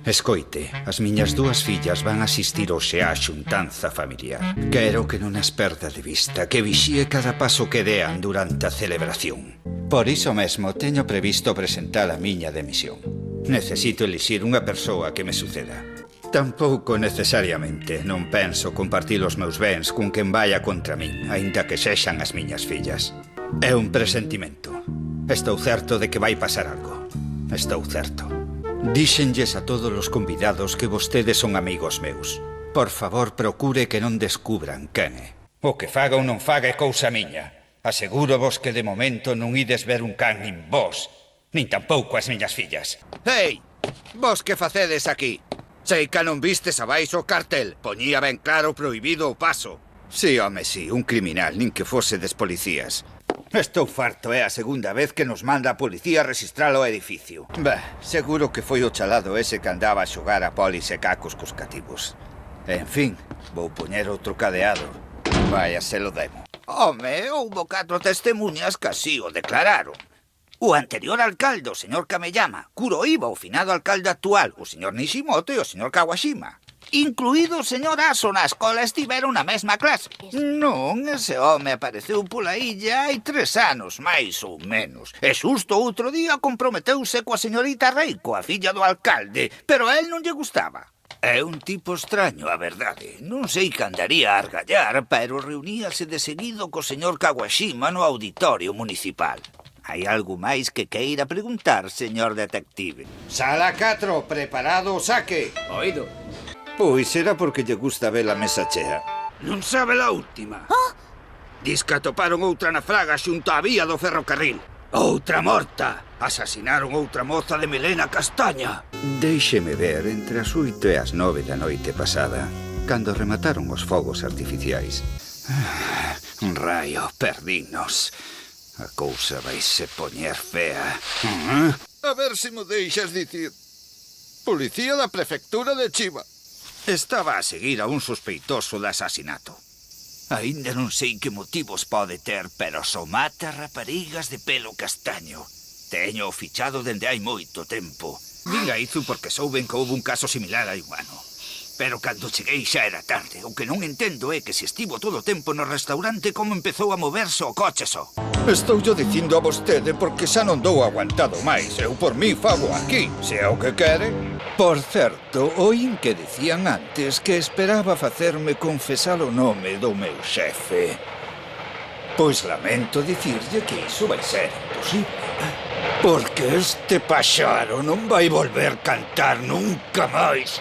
Escoite, as miñas dúas fillas van asistir hoxe á xuntanza familiar. Quero que non as perda de vista, que vixíe cada paso que dean durante a celebración. Por iso mesmo teño previsto presentar a miña demisión. Necesito elixir unha persoa que me suceda. Tampouco necesariamente non penso compartir os meus bens con quen vaya contra min, aínda que sexan as miñas fillas. É un presentimento. Estou certo de que vai pasar algo. Estou certo. Díxenlles a todos os convidados que vostedes son amigos meus. Por favor, procure que non descubran quen é. O que faga ou non faga é cousa miña. Asegúrovos que de momento non ides ver un can nin vos, nin tampouco as miñas fillas. Ei, vos que facedes aquí? Sei que non vistes abaixo o cartel. Poñía ben claro prohibido o paso. Si, home, si, un criminal, nin que fosedes policías. Estou farto, é a segunda vez que nos manda a policía registrar o edificio. Bah, seguro que foi o chalado ese que andaba a xogar a polis e cacos cos cativos. En fin, vou poñer outro cadeado. Vai a se lo demo. Home, houbo 4 testemunhas que así o declararon. O anterior alcalde, o señor Kameyama, Kuroiba, o finado alcalde actual, o señor Nishimoto e o señor Kawashima. Incluído o señor Aso na escola estiveron na mesma clase. Non, ese home apareceu pola illa hai 3 anos, máis ou menos. E xusto outro día comprometeuse coa señorita Reiko, a filla do alcalde, pero a él non lle gustaba. É un tipo extraño, a verdade. Non sei que andaría a argallar, pero reuníase de seguido co señor Kawashima no auditorio municipal. Hai algo máis que queira preguntar, señor detective? Sala 4, preparado o saque. Oído. Pois será porque lle gusta ver a mesa chea. Non sabe la última. Diz que atoparon outra na fraga xunto á vía do ferrocarril. Outra morta. Asasinaron outra moza de melena castaña. Déixeme ver entre as 8 e as 9 da noite pasada, cando remataron os fogos artificiais. Un raio, perdinos. A cousa vai se poñer fea. A ver se mo deixas dicir. Policía da prefectura de Chiba. Estaba a seguir a un sospeitoso de asasinato. Aínda non sei que motivos pode ter, pero só mata raparigas de pelo castaño. Teño fichado dende hai moito tempo. Vin a Izu porque souben que houve un caso similar hai un ano. Pero cando cheguei xa era tarde. O que non entendo é que se estivo todo o tempo no restaurante como empezou a moverse o coche só. Estoullo dicindo a vostede porque xa non dou aguantado máis. Eu por mí fago aquí, se é o que quere. Por certo, oín que dicían antes que esperaba facerme confesar o nome do meu xefe. Pois lamento dicirlle que iso vai ser imposible. Porque este paxaro non vai volver cantar nunca máis.